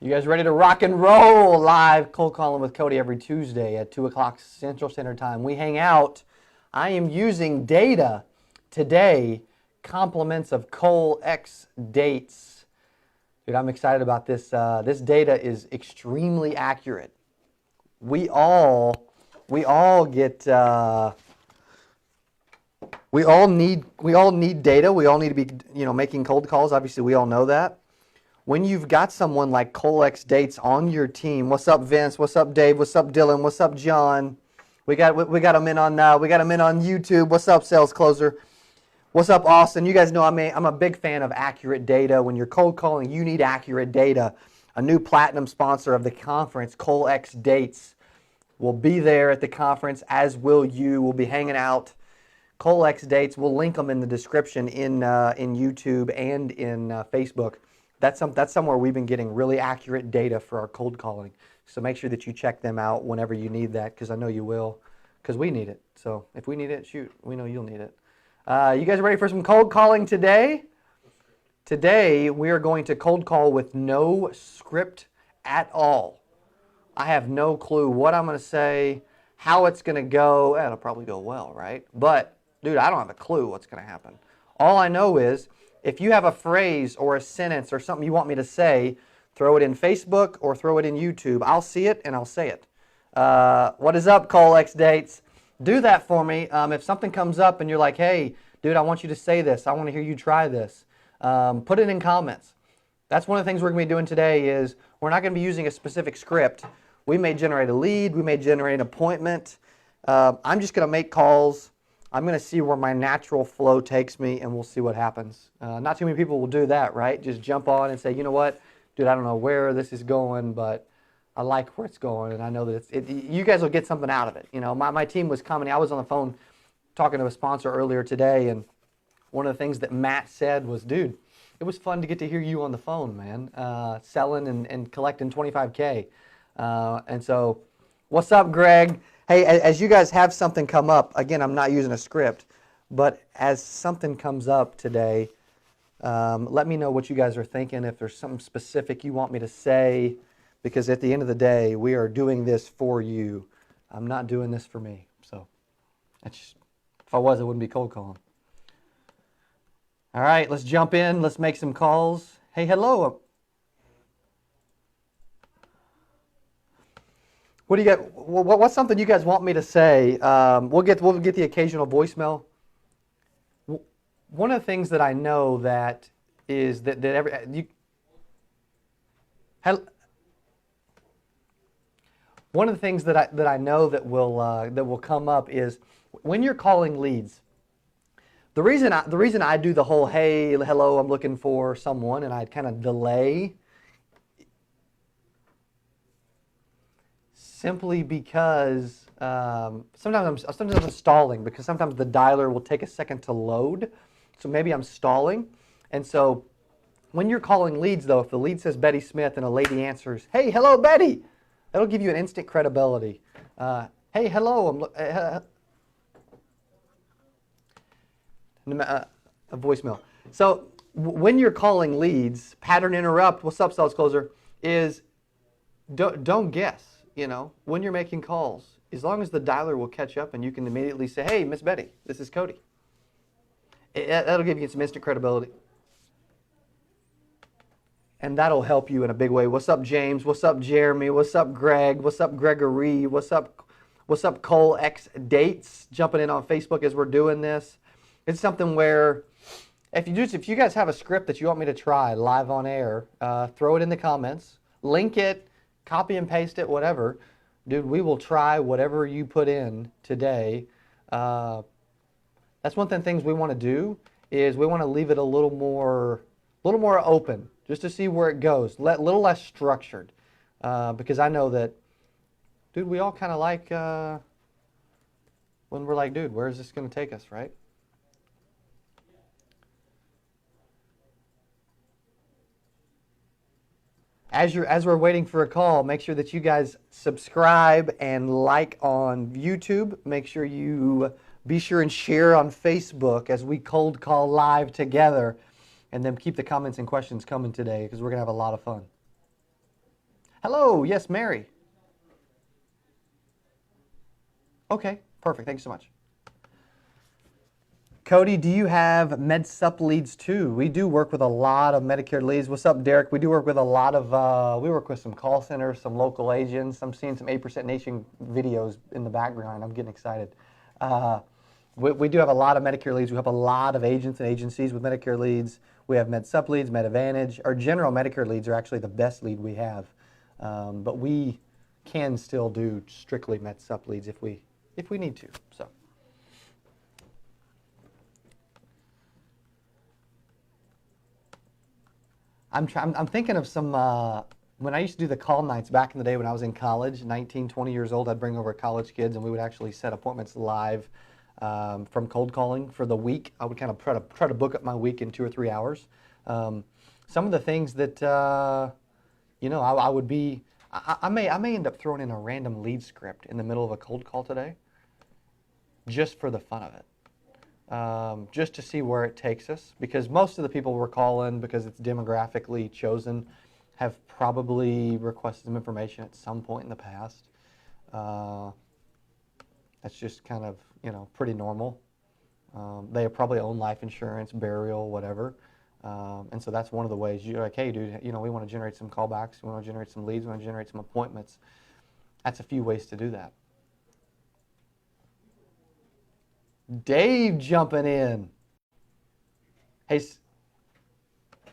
You guys ready to rock and roll? Live cold calling with Cody every Tuesday at 2 o'clock Central Standard Time. We hang out. I am using data today, compliments of Cole X dates. Dude, I'm excited about this. This data is extremely accurate. We all get we all need data. We all need to be making cold calls. Obviously, we all know that. When you've got someone like Cole X dates on your team, what's up, Vince? What's up, Dave? What's up, Dylan? What's up, John? We got them in on YouTube. What's up, Sales Closer? What's up, Austin? You guys know I'm a big fan of accurate data. When you're cold calling, you need accurate data. A new platinum sponsor of the conference, Cole X Dates, will be there at the conference, as will you. We'll be hanging out. Cole X Dates, we'll link them in the description in YouTube and in Facebook. That's somewhere we've been getting really accurate data for our cold calling. So make sure that you check them out whenever you need that, because I know you will, because we need it. So if we need it, shoot, we know you'll need it. You guys ready for some cold calling today? Today we are going to cold call with no script at all. I have no clue what I'm going to say, how it's going to go. It'll probably go well, right? But, dude, I don't have a clue what's going to happen. All I know is, if you have a phrase or a sentence or something you want me to say, throw it in Facebook or throw it in YouTube. I'll see it and I'll say it. What is up, Cole X Dates? Do that for me. If something comes up and you're like, hey, dude, I want you to say this. I want to hear you try this. Put it in comments. That's one of the things we're going to be doing today is we're not going to be using a specific script. We may generate a lead. We may generate an appointment. I'm just going to make calls. I'm going to see where my natural flow takes me, and we'll see what happens. Not too many people will do that, right? Just jump on and say, you know what, dude, I don't know where this is going, but I like where it's going, and I know that you guys will get something out of it. You know, my team was commenting. I was on the phone talking to a sponsor earlier today, and one of the things that Matt said was, dude, it was fun to get to hear you on the phone, man, selling and collecting $25K. And so, what's up, Greg? Hey, as you guys have something come up, again, I'm not using a script, but as something comes up today, let me know what you guys are thinking, if there's something specific you want me to say, because at the end of the day, we are doing this for you. I'm not doing this for me. So, if I was, I wouldn't be cold calling. All right, let's jump in. Let's make some calls. Hey, hello. What do you got? What's something you guys want me to say? We'll get the occasional voicemail. One of the things that I know that is that one of the things that I know that will come up is when you're calling leads. The reason I do the whole hey, hello, I'm looking for someone, and I kind of delay. Simply because sometimes I'm stalling, because sometimes the dialer will take a second to load. So maybe I'm stalling. And so when you're calling leads, though, if the lead says Betty Smith and a lady answers, hey, hello, Betty, that'll give you an instant credibility. Hey, hello, a voicemail. So when you're calling leads, pattern interrupt, what's up, sales closer, is don't guess. You know, when you're making calls, as long as the dialer will catch up and you can immediately say, hey, Miss Betty, this is Cody. That'll give you some instant credibility. And that'll help you in a big way. What's up, James? What's up, Jeremy? What's up, Greg? What's up, Gregory? What's up, Cole X Dates? Jumping in on Facebook as we're doing this. It's something where if you guys have a script that you want me to try live on air, throw it in the comments, link it, copy and paste it, whatever. Dude, we will try whatever you put in today. That's one of the things we want to do, is we want to leave it a little more open, just to see where it goes, a little less structured. Because I know that, dude, we all kind of like when we're like, dude, where is this going to take us, right? As we're waiting for a call, make sure that you guys subscribe and like on YouTube. Make sure you be sure and share on Facebook as we cold call live together. And then keep the comments and questions coming today, because we're going to have a lot of fun. Hello, yes, Mary. Okay, perfect. Thank you so much. Cody, do you have MedSup leads too? We do work with a lot of Medicare leads. What's up, Derek? We do work with a lot of, we work with some call centers, some local agents. I'm seeing some 8% Nation videos in the background. I'm getting excited. We do have a lot of Medicare leads. We have a lot of agents and agencies with Medicare leads. We have MedSup leads, MedAdvantage. Our general Medicare leads are actually the best lead we have. But we can still do strictly MedSup leads if we need to. So. I'm thinking of some, when I used to do the call nights back in the day when I was in college, 19, 20 years old, I'd bring over college kids and we would actually set appointments live from cold calling for the week. I would kind of try to book up my week in 2 or 3 hours. Some of the things that, I would be, I may end up throwing in a random lead script in the middle of a cold call today just for the fun of it. Just to see where it takes us, because most of the people we're calling, because it's demographically chosen, have probably requested some information at some point in the past. That's just kind of, pretty normal. They probably own life insurance, burial, whatever. And so that's one of the ways you're like, hey, dude, we want to generate some callbacks, we want to generate some leads, we want to generate some appointments. That's a few ways to do that. Dave jumping in. Hey,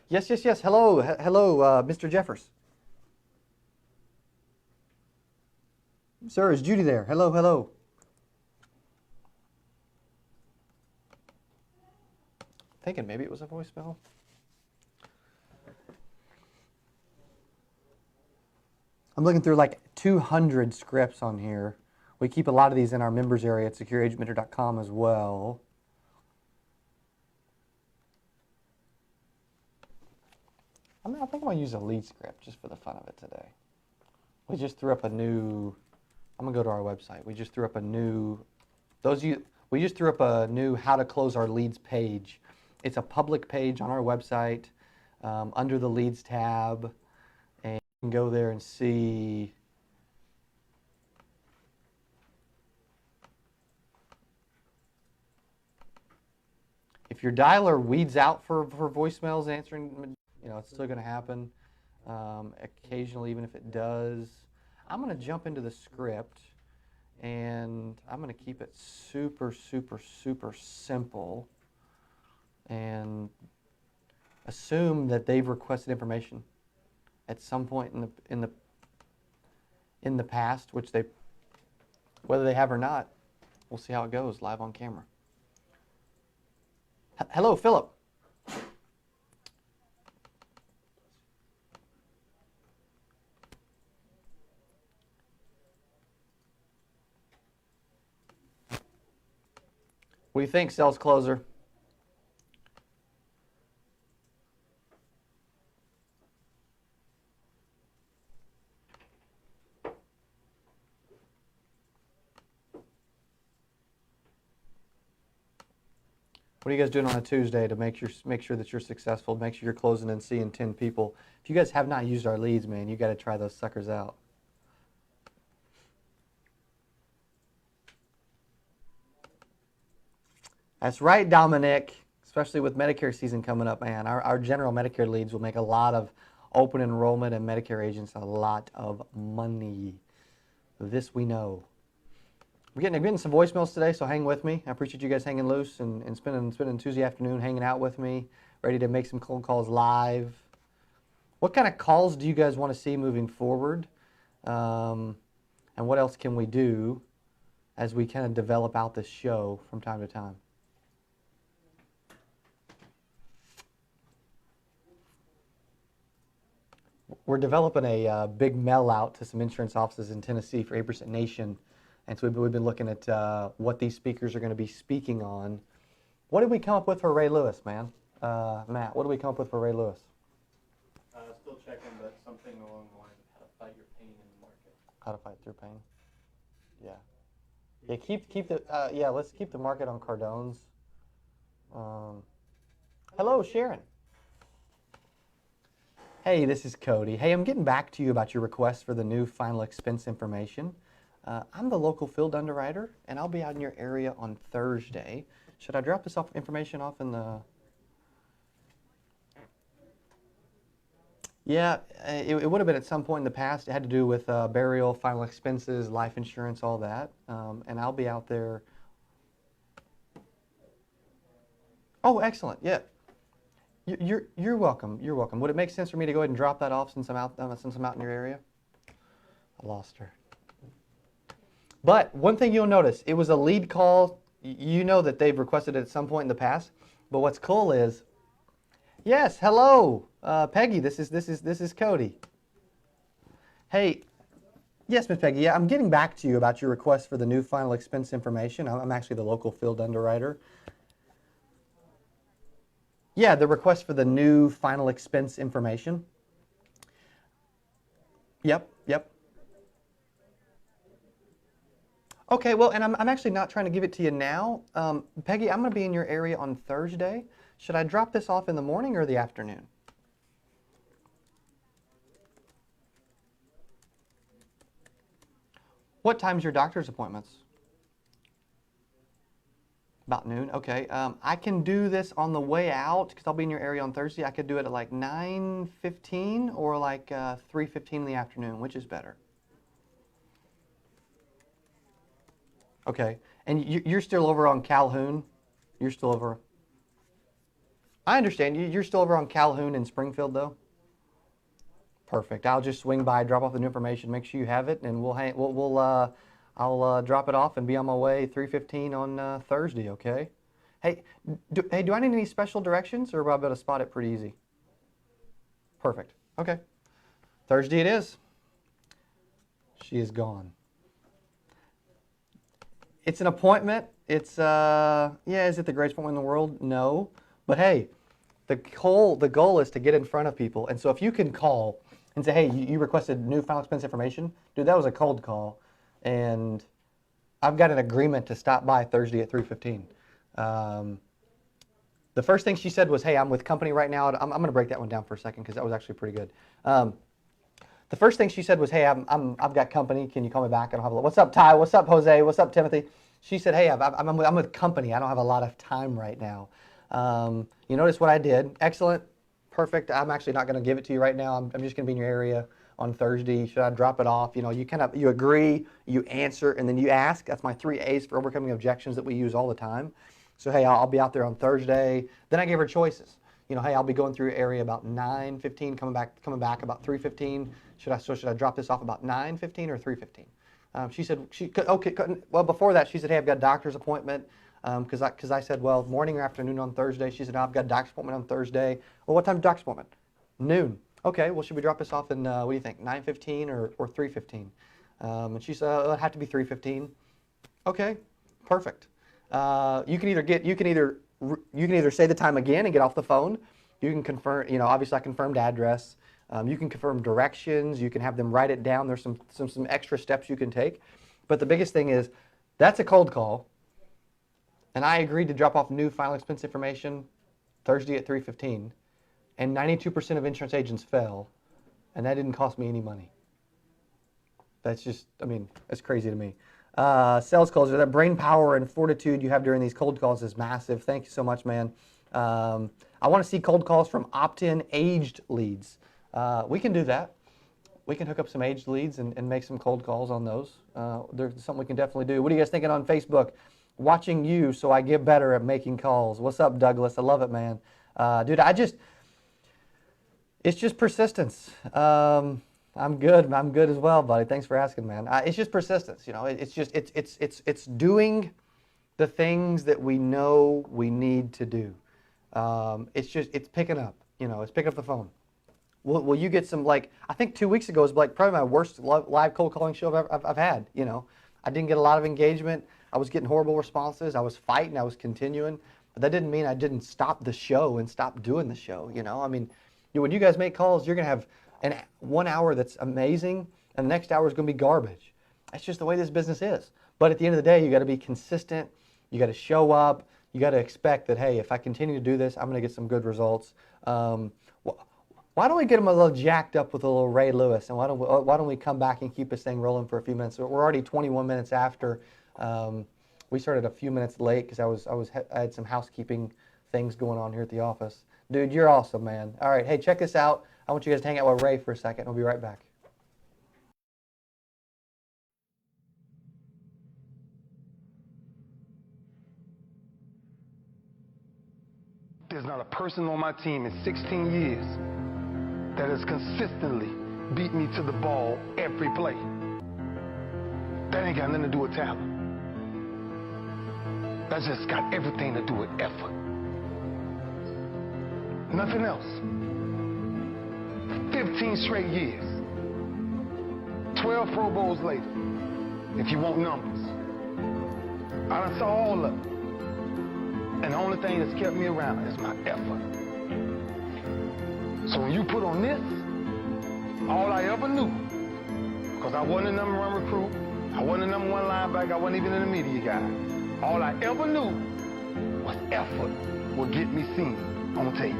yes. Hello, Mr. Jeffers. Sir, is Judy there? Hello. Thinking maybe it was a voicemail. I'm looking through like 200 scripts on here. We keep a lot of these in our members area at secureagentmentor.com as well. I think I'm going to use a lead script just for the fun of it today. We just threw up a new, I'm going to go to our website. We just threw up a new, we just threw up a new how to close our leads page. It's a public page on our website under the leads tab. And you can go there and see if your dialer weeds out for voicemails answering, it's still going to happen. Occasionally, even if it does, I'm going to jump into the script and I'm going to keep it super simple and assume that they've requested information at some point in the past, which whether they have or not, we'll see how it goes live on camera. Hello, Philip. What do you think, sales closer? What are you guys doing on a Tuesday to make sure that you're successful, make sure you're closing and seeing 10 people? If you guys have not used our leads, man, you got to try those suckers out. That's right, Dominic. Especially with Medicare season coming up, man. Our general Medicare leads will make a lot of open enrollment and Medicare agents a lot of money. This we know. We're getting some voicemails today, so hang with me. I appreciate you guys hanging loose and spending Tuesday afternoon hanging out with me, ready to make some cold calls live. What kind of calls do you guys want to see moving forward? And what else can we do as we kind of develop out this show from time to time? We're developing a big mail out to some insurance offices in Tennessee for 8% Nation. And so we've been looking at what these speakers are going to be speaking on. What did we come up with for Ray Lewis, man? Matt, what did we come up with for Ray Lewis? Still checking, but something along the lines of how to fight your pain in the market. How to fight through pain? Yeah. Yeah, let's keep the market on Cardone's. Hello, Sharon. Hey, this is Cody. Hey, I'm getting back to you about your request for the new final expense information. I'm the local field underwriter, and I'll be out in your area on Thursday. Should I drop this information off in the... Yeah, it would have been at some point in the past. It had to do with burial, final expenses, life insurance, all that. And I'll be out there. Oh, excellent. Yeah. You're welcome. You're welcome. Would it make sense for me to go ahead and drop that off since I'm out in your area? I lost her. But one thing you'll notice, it was a lead call. You know that they've requested it at some point in the past. But what's cool is, yes, hello, Peggy. This is Cody. Hey, yes, Miss Peggy. Yeah, I'm getting back to you about your request for the new final expense information. I'm actually the local field underwriter. Yeah, the request for the new final expense information. Yep. Okay, well, and I'm actually not trying to give it to you now. Peggy, I'm going to be in your area on Thursday. Should I drop this off in the morning or the afternoon? What time's your doctor's appointments? About noon, okay. I can do this on the way out because I'll be in your area on Thursday. I could do it at like 9:15 or like 3:15 in the afternoon. Which is better? Okay. And you're still over on Calhoun? You're still over? I understand. You're still over on Calhoun in Springfield, though? Perfect. I'll just swing by, drop off the new information, make sure you have it, and I'll drop it off and be on my way 3:15 on Thursday, okay? Hey, do I need any special directions, or will I be able to spot it pretty easy? Perfect. Okay. Thursday it is. She is gone. It's an appointment. It's, yeah, is it the greatest appointment in the world? No. But hey, the goal is to get in front of people. And so if you can call and say, hey, you requested new final expense information, dude, that was a cold call. And I've got an agreement to stop by Thursday at 3:15. The first thing she said was, hey, I'm with company right now. I'm going to break that one down for a second because that was actually pretty good. The first thing she said was, hey, I've got company. Can you call me back? I don't have a lot. What's up, Ty? What's up, Jose? What's up, Timothy? She said, hey, I'm with company. I don't have a lot of time right now. You notice what I did. Excellent. Perfect. I'm actually not going to give it to you right now. I'm just going to be in your area on Thursday. Should I drop it off? You know, you agree, you answer, and then you ask. That's my 3 A's for overcoming objections that we use all the time. So, hey, I'll be out there on Thursday. Then I gave her choices. You know, hey, I'll be going through your area about 9:15, coming back about 3:15. Should I drop this off about 9:15 or 3:15? She said, okay. Well, before that, she said, hey, I've got a doctor's appointment. Because I said, well, morning or afternoon on Thursday. She said, no, I've got a doctor's appointment on Thursday. Well, what time's doctor's appointment? Noon. Okay, well, should we drop this off in, what do you think, 9:15 or 3:15? And she said, it'll have to be 3:15. Okay, perfect. You can either say the time again and get off the phone. You can confirm, you know, obviously I confirmed address. You can confirm directions. You can have them write it down. There's some extra steps you can take. But the biggest thing is, that's a cold call. And I agreed to drop off new final expense information Thursday at 3:15. And 92% of insurance agents fail. And that didn't cost me any money. That's just, I mean, that's crazy to me. Sales calls, that brain power and fortitude you have during these cold calls is massive. Thank you so much, man. I want to see cold calls from opt-in aged leads. We can do that. We can hook up some aged leads and make some cold calls on those. There's something we can definitely do. What are you guys thinking on Facebook? Watching you so I get better at making calls. What's up, Douglas? I love it, man. Dude, it's just persistence. I'm good as well, buddy. Thanks for asking, man. It's just persistence, you know. It's doing the things that we know we need to do. It's picking up, you know. It's picking up the phone. Will you get some, like, I think 2 weeks ago was like probably my worst live cold calling show I've had, you know. I didn't get a lot of engagement. I was getting horrible responses. I was fighting. I was continuing. But that didn't mean I didn't stop the show and stop doing the show, you know. I mean, when you guys make calls, you're going to have 1 hour that's amazing, and the next hour is going to be garbage. That's just the way this business is. But at the end of the day, you got to be consistent. You got to show up. You got to expect that, hey, if I continue to do this, I'm going to get some good results. Why don't we get them a little jacked up with a little Ray Lewis, and why don't we come back and keep this thing rolling for a few minutes? We're already 21 minutes after. We started a few minutes late because I had some housekeeping things going on here at the office. Dude, you're awesome, man. All right, hey, check this out. I want you guys to hang out with Ray for a second. We'll be right back. There's not a person on my team in 16 years that has consistently beat me to the ball every play. That ain't got nothing to do with talent. That's just got everything to do with effort. Nothing else. 15 straight years. 12 Pro Bowls later, if you want numbers. I done saw all of them. And the only thing that's kept me around is my effort. So when you put on this, all I ever knew, because I wasn't a number one recruit, I wasn't a number one linebacker, I wasn't even in the media guy. All I ever knew was effort will get me seen on tape.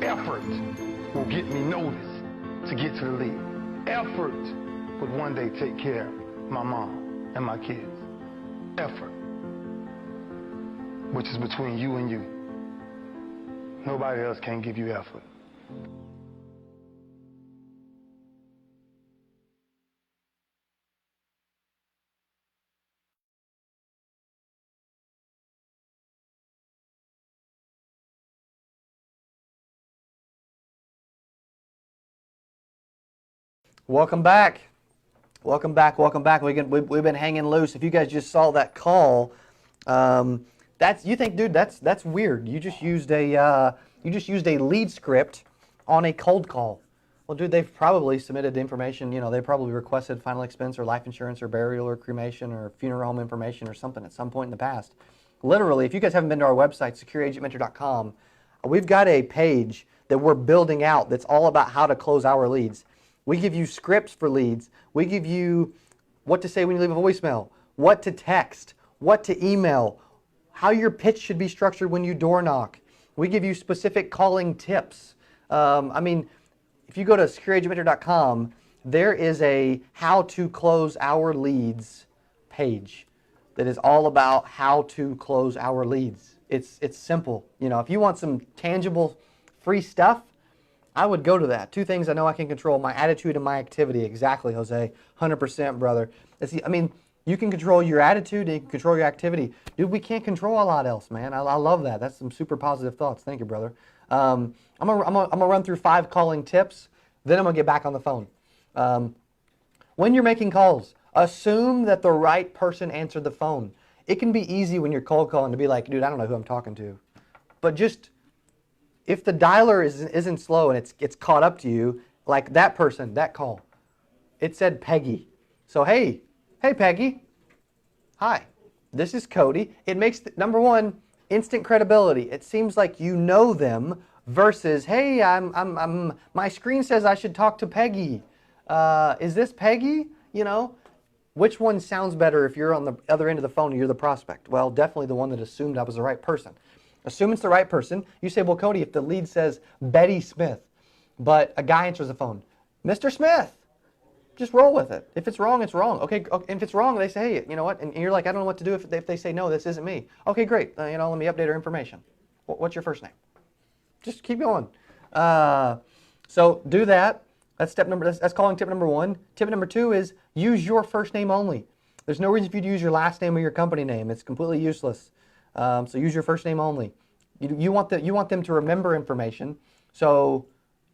Effort will get me noticed to get to the league. Effort would one day take care of my mom and my kids. Effort. Which is between you and you. Nobody else can give you effort. Welcome back. Welcome back. Welcome back. We've been hanging loose. If you guys just saw that call, you think, dude, that's weird. You just used a lead script on a cold call. Well, dude, they've probably submitted the information. You know, they probably requested final expense or life insurance or burial or cremation or funeral home information or something at some point in the past. Literally, if you guys haven't been to our website, secureagentmentor.com, we've got a page that we're building out that's all about how to close our leads. We give you scripts for leads. We give you what to say when you leave a voicemail, what to text, what to email, how your pitch should be structured when you door knock. We give you specific calling tips. I mean, if you go to secureagentmentor.com, there is a how to close our leads page that is all about how to close our leads. It's simple. You know, if you want some tangible free stuff, I would go to that. Two things I know I can control: my attitude and my activity. Exactly, Jose. 100%, brother. You can control your attitude and you can control your activity. Dude, we can't control a lot else, man. I love that. That's some super positive thoughts. Thank you, brother. I'm gonna run through 5 calling tips, then I'm gonna get back on the phone. When you're making calls, assume that the right person answered the phone. It can be easy when you're cold calling to be like, dude, I don't know who I'm talking to. But just, if the dialer isn't slow and it's caught up to you, like that person, that call, it said Peggy. So hey Peggy, hi, this is Cody. It makes, number one, instant credibility. It seems like you know them versus, hey, my screen says I should talk to Peggy. Is this Peggy? You know, which one sounds better if you're on the other end of the phone and you're the prospect? Well, definitely the one that assumed I was the right person. Assume it's the right person. You say, well, Cody, if the lead says Betty Smith, but a guy answers the phone, Mr. Smith, just roll with it. If it's wrong, it's wrong. Okay, if it's wrong, they say, hey, you know what? And you're like, I don't know what to do if they say, no, this isn't me. Okay, great. Let me update our information. What's your first name? Just keep going. So do that. That's calling tip number 1. Tip number 2 is use your first name only. There's no reason for you to use your last name or your company name. It's completely useless. So use your first name only. You want them to remember information. So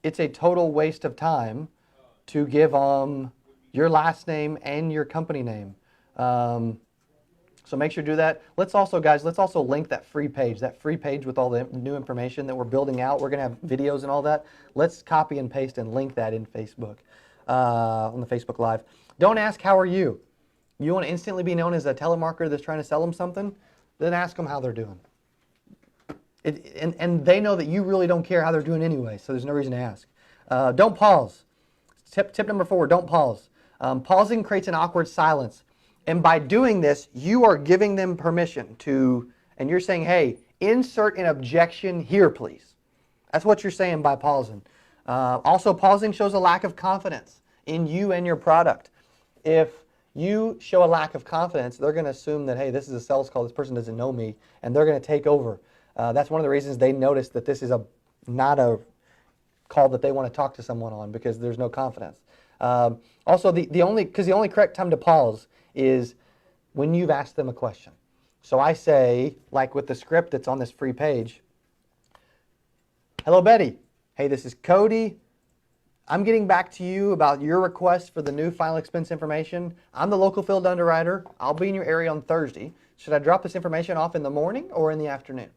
it's a total waste of time to give your last name and your company name. So make sure to do that. Let's also link that free page with all the new information that we're building out. We're going to have videos and all that. Let's copy and paste and link that in Facebook, on the Facebook Live. Don't ask, how are you? You want to instantly be known as a telemarketer that's trying to sell them something? Then ask them how they're doing. And they know that you really don't care how they're doing anyway, so there's no reason to ask. Don't pause. Tip number 4, don't pause. Pausing creates an awkward silence. And by doing this, you are giving them permission to, and you're saying, hey, insert an objection here, please. That's what you're saying by pausing. Also, pausing shows a lack of confidence in you and your product. If you show a lack of confidence, they're going to assume that, hey, this is a sales call, this person doesn't know me, and they're going to take over. That's one of the reasons they notice that this is not a call that they want to talk to someone on, because there's no confidence. Also, the only correct time to pause is when you've asked them a question. So I say, like with the script that's on this free page, hello, Betty. Hey, this is Cody. I'm getting back to you about your request for the new final expense information. I'm the local field underwriter. I'll be in your area on Thursday. Should I drop this information off in the morning or in the afternoon?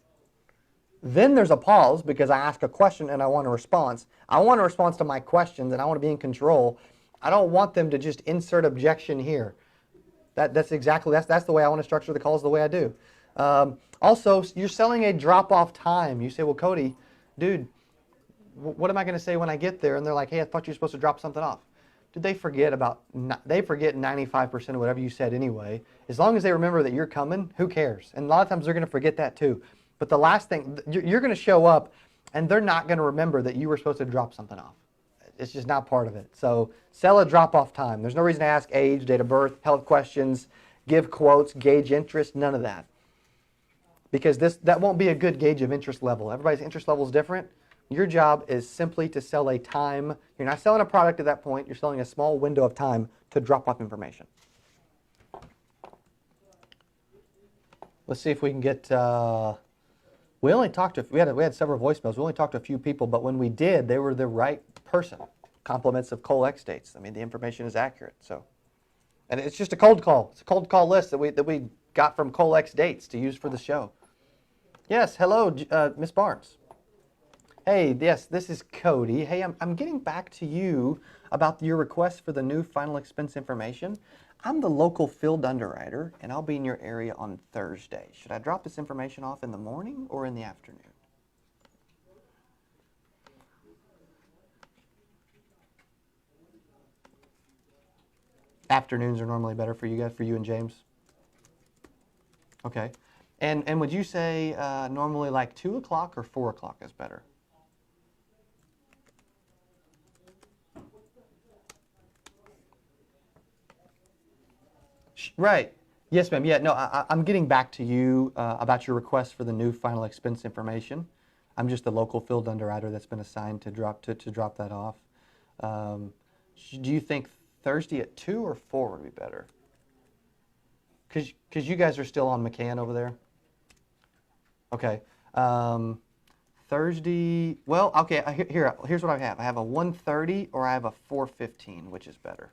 Then there's a pause because I ask a question and I want a response. I want a response to my questions and I want to be in control. I don't want them to just insert objection here. That's the way I want to structure the calls, the way I do. Also, you're selling a drop-off time. You say, well, Cody, dude, what am I going to say when I get there? And they're like, hey, I thought you were supposed to drop something off. Did they forget 95% of whatever you said anyway. As long as they remember that you're coming, who cares? And a lot of times they're going to forget that too. But the last thing, you're going to show up and they're not going to remember that you were supposed to drop something off. It's just not part of it. So sell a drop-off time. There's no reason to ask age, date of birth, health questions, give quotes, gauge interest, none of that. Because that won't be a good gauge of interest level. Everybody's interest level is different. Your job is simply to sell a time. You're not selling a product at that point. You're selling a small window of time to drop off information. Let's see if we can get... we had several voicemails. We only talked to a few people, but when we did, they were the right person. Compliments of Colex dates. I mean, the information is accurate. So, and it's just a cold call. It's a cold call list that we got from Colex dates to use for the show. Yes, hello, Miss Barnes. Hey, yes, this is Cody. Hey, I'm getting back to you about your request for the new final expense information. I'm the local field underwriter, and I'll be in your area on Thursday. Should I drop this information off in the morning or in the afternoon? Afternoons are normally better for you guys, for you and James? Okay. And would you say normally like 2 o'clock or 4 o'clock is better? Right. Yes, ma'am. Yeah, no, I'm getting back to you about your request for the new final expense information. I'm just the local field underwriter that's been assigned to drop that off. Do you think Thursday at 2 or 4 would be better? Because you guys are still on McCann over there? Okay. Thursday, well, okay, here's what I have. I have a 1:30 or I have a 4:15, which is better?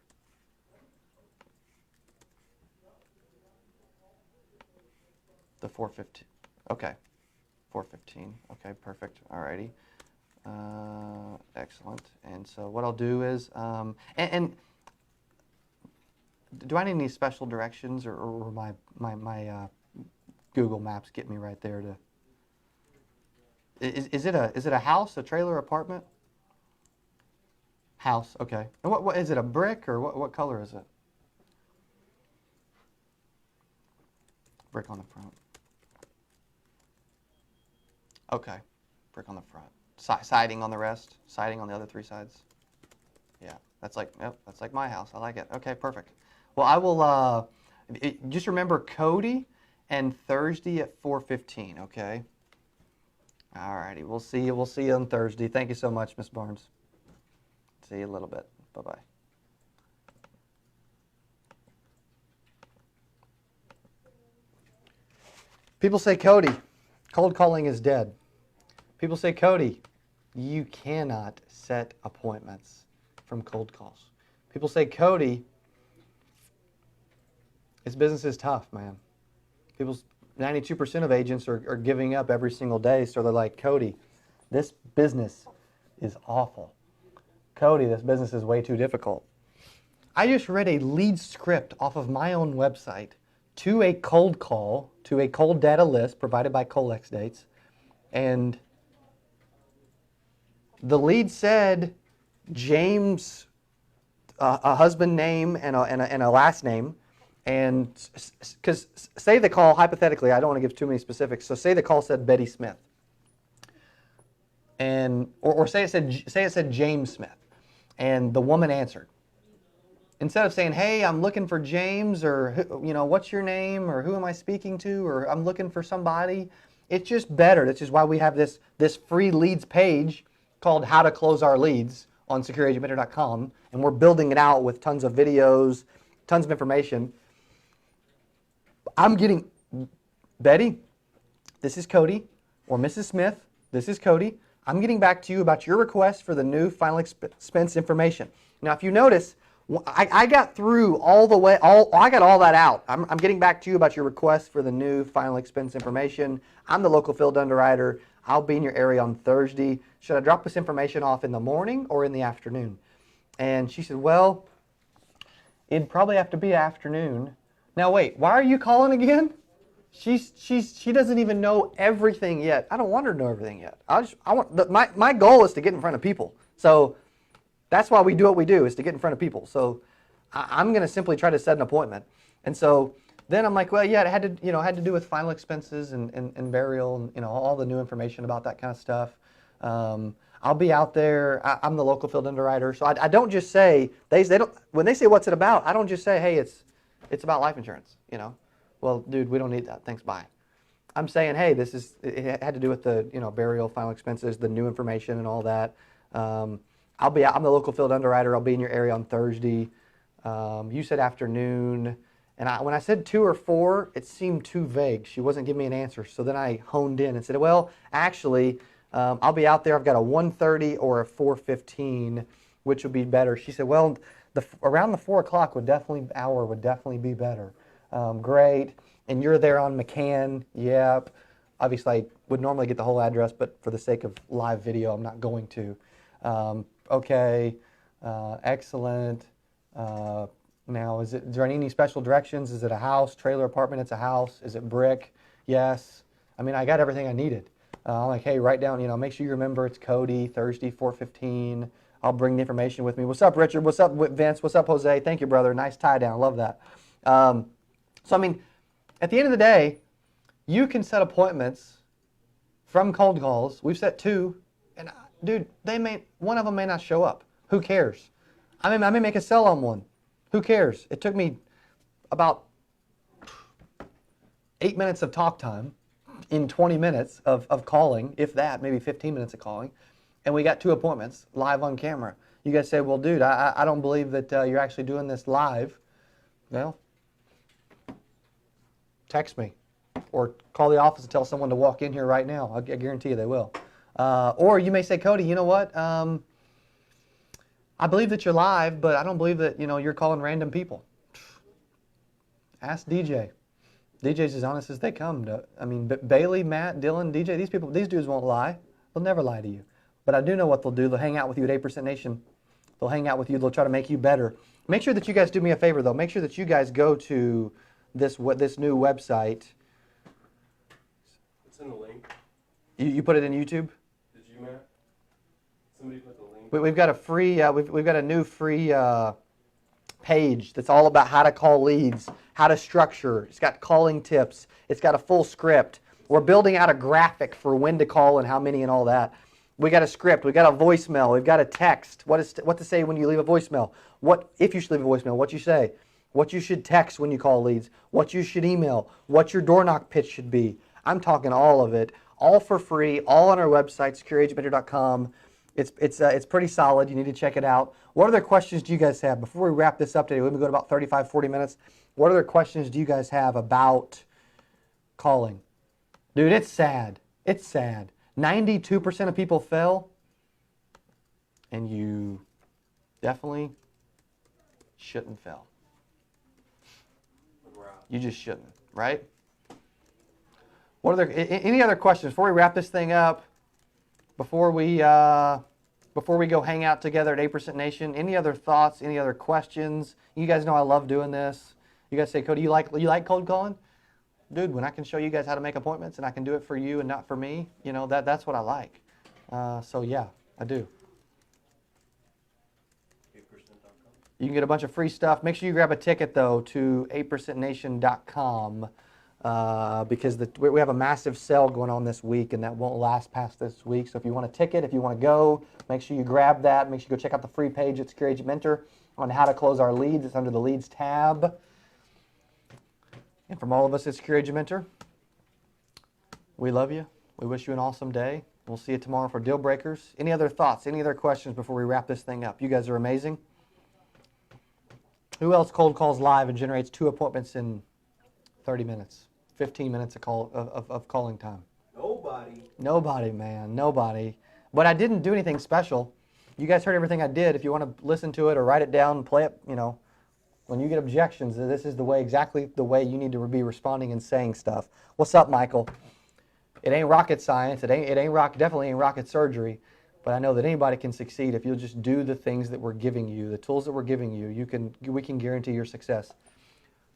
The 4:15. Okay. 4:15. Okay, perfect. Alrighty. Excellent. And so what I'll do is, and do I need any special directions, or my Google Maps get me right there to? Is it a house, a trailer, apartment? House. Okay. And what is it? A brick, or what color is it? Brick on the front. Okay, brick on the front. Siding on the rest. Siding on the other 3 sides. Yeah, that's like my house. I like it. Okay, perfect. Well, I will. Just remember Cody and Thursday at 4:15. Okay. All righty. We'll see you. We'll see you on Thursday. Thank you so much, Miss Barnes. See you a little bit. Bye bye. People say, Cody, cold calling is dead. People say, Cody, you cannot set appointments from cold calls. People say, Cody, this business is tough, man. 92% of agents are giving up every single day, so they're like, Cody, this business is awful. Cody, this business is way too difficult. I just read a lead script off of my own website to a cold call, to a cold data list provided by Colex Dates, and the lead said James, a husband name and a last name, and because say the call, hypothetically, I don't want to give too many specifics, so say the call said Betty Smith. and or say it said James Smith, and the woman answered. Instead of saying, "Hey, I'm looking for James," or "What's your name?" or "Who am I speaking to?" or "I'm looking for somebody," it's just better. That's just why we have this free leads page called "How to Close Our Leads" on SecureAgentMentor.com, and we're building it out with tons of videos, tons of information. I'm getting, Betty, this is Cody, or Mrs. Smith, this is Cody. I'm getting back to you about your request for the new final expense information. Now, if you notice, I got through all the way, I got all that out. I'm getting back to you about your request for the new final expense information. I'm the local field underwriter. I'll be in your area on Thursday. Should I drop this information off in the morning or in the afternoon? And she said, well, it'd probably have to be afternoon. Now wait, why are you calling again? She doesn't even know everything yet. I don't want her to know everything yet. My goal is to get in front of people. So that's why we do what we do, is to get in front of people. So I'm going to simply try to set an appointment. And so then I'm like, well, yeah, it had to do with final expenses and burial and all the new information about that kind of stuff. I'll be out there. I'm the local field underwriter, so I don't just say they don't. When they say what's it about, I don't just say, hey, it's about life insurance. Well, dude, we don't need that. Thanks, bye. I'm saying, hey, it had to do with the burial, final expenses, the new information, and all that. I'm the local field underwriter. I'll be in your area on Thursday. You said afternoon, and when I said 2 or 4, it seemed too vague. She wasn't giving me an answer. So then I honed in and said, well, actually, I'll be out there. I've got a 1:30 or a 4:15, which would be better. She said, well, around the 4 o'clock would definitely be better. Great. And you're there on McCann. Yep. Obviously, I would normally get the whole address, but for the sake of live video, I'm not going to. Okay, excellent. Now, is there any special directions? Is it a house, trailer, apartment? It's a house. Is it brick? Yes. I mean, I got everything I needed. I'm like, hey, write down, make sure you remember it's Cody, Thursday, 4:15. I'll bring the information with me. What's up, Richard? What's up, Vince? What's up, Jose? Thank you, brother. Nice tie down. Love that. So, I mean, at the end of the day, you can set appointments from cold calls. We've set 2. And dude, one of them may not show up. Who cares? I may make a sell on one. Who cares? It took me about 8 minutes of talk time in 20 minutes of calling, if that, maybe 15 minutes of calling, and we got 2 appointments live on camera. You guys say, well, dude, I don't believe that you're actually doing this live. Well, text me or call the office and tell someone to walk in here right now. I guarantee you they will. Or you may say, Cody, you know what? I believe that you're live, but I don't believe that you're calling random people. Ask DJ. DJ's as honest as they come. Bailey, Matt, Dylan, DJ, these dudes won't lie. They'll never lie to you. But I do know what they'll do. They'll hang out with you at 8% Nation. They'll hang out with you. They'll try to make you better. Make sure that you guys do me a favor, though. Make sure that you guys go to this new website. It's in the link. You put it in YouTube? Did you, Matt? Somebody put the link. We've got a free. We've got a new free page that's all about how to call leads, how to structure. It's got calling tips. It's got a full script. We're building out a graphic for when to call and how many and all that. We got a script. We got a voicemail. We've got a text. What to say when you leave a voicemail? What if you should leave a voicemail? What you say? What you should text when you call leads? What you should email? What your door knock pitch should be? I'm talking all of it, all for free, all on our website, SecureAgentMentor.com. It's pretty solid. You need to check it out. What other questions do you guys have? Before we wrap this up today, we're going to go to about 35, 40 minutes. What other questions do you guys have about calling? Dude, it's sad. It's sad. 92% of people fail, and you definitely shouldn't fail. You just shouldn't, right? Any other questions before we wrap this thing up? Before we go hang out together at 8% Nation, any other thoughts? Any other questions? You guys know I love doing this. You guys say, Cody, you like cold calling? Dude, when I can show you guys how to make appointments and I can do it for you and not for me, that's what I like. So yeah, I do. 8%.com. You can get a bunch of free stuff. Make sure you grab a ticket though to 8%nation.com. because we have a massive sale going on this week, and that won't last past this week. So if you want a ticket, if you want to go, make sure you grab that. Make sure you go check out the free page at Secure Agent Mentor on how to close our leads. It's under the Leads tab. And from all of us at Secure Agent Mentor, we love you. We wish you an awesome day. We'll see you tomorrow for Deal Breakers. Any other thoughts, any other questions before we wrap this thing up? You guys are amazing. Who else cold calls live and generates 2 appointments in 30 minutes? 15 minutes of calling time? Nobody. Nobody, man. Nobody. But I didn't do anything special. You guys heard everything I did. If you want to listen to it or write it down and play it, when you get objections, this is exactly the way you need to be responding and saying stuff. What's up, Michael? It ain't rocket science. Definitely ain't rocket surgery. But I know that anybody can succeed if you'll just do the things that we're giving you, the tools that we're giving you. We can guarantee your success.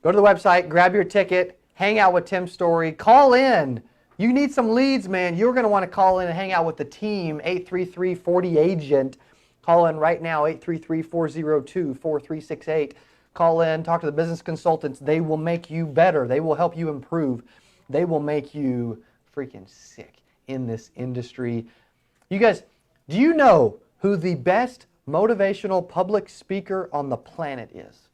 Go to the website, grab your ticket, hang out with Tim Story, call in. You need some leads, man. You're going to want to call in and hang out with the team, 833-40-AGENT. Call in right now, 833-402-4368. Call in, talk to the business consultants. They will make you better. They will help you improve. They will make you freaking sick in this industry. You guys, do you know who the best motivational public speaker on the planet is?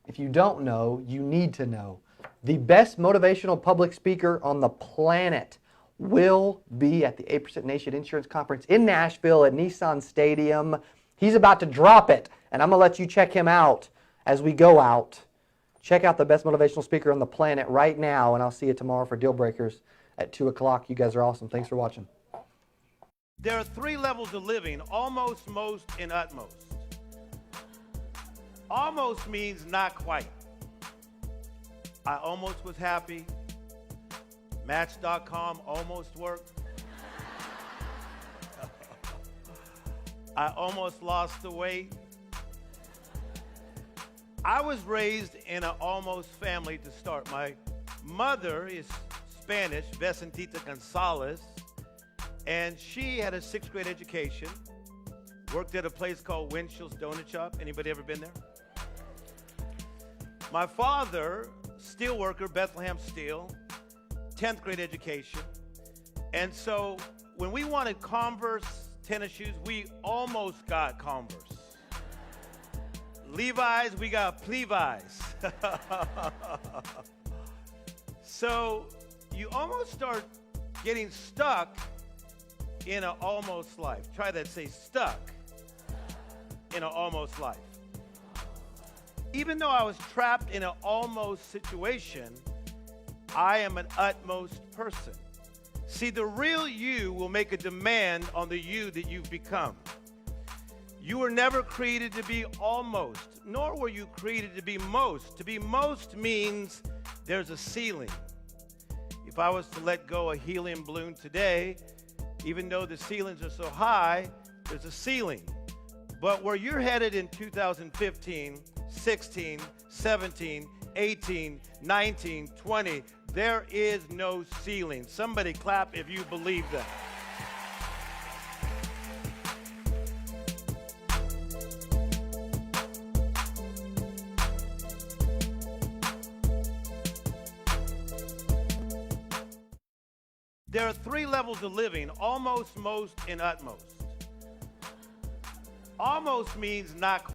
If you don't know, you need to know. The best motivational public speaker on the planet will be at the 8% Nation Insurance Conference in Nashville at Nissan Stadium. He's about to drop it, and I'm going to let you check him out as we go out. Check out the best motivational speaker on the planet right now, and I'll see you tomorrow for Deal Breakers at 2 o'clock. You guys are awesome. Thanks for watching. There are 3 levels of living: almost, most, and utmost. Almost means not quite. I almost was happy. Match.com almost worked. I almost lost the weight. I was raised in an almost family to start. My mother is Spanish, Vicentita Gonzalez, and she had a 6th grade education, worked at a place called Winchell's Donut Shop. Anybody ever been there? My father, steel worker, Bethlehem Steel, 10th grade education. And so when we wanted Converse tennis shoes, we almost got Converse. Levi's, we got Plevi's. So you almost start getting stuck in an almost life. Try that, say stuck in an almost life. Even though I was trapped in an almost situation, I am an utmost person. See, the real you will make a demand on the you that you've become. You were never created to be almost, nor were you created to be most. To be most means there's a ceiling. If I was to let go a helium balloon today, even though the ceilings are so high, there's a ceiling. But where you're headed in 2015, 16, 17, 18, 19, 20, there is no ceiling. Somebody clap if you believe that. There are 3 levels of living: almost, most, and utmost. Almost means not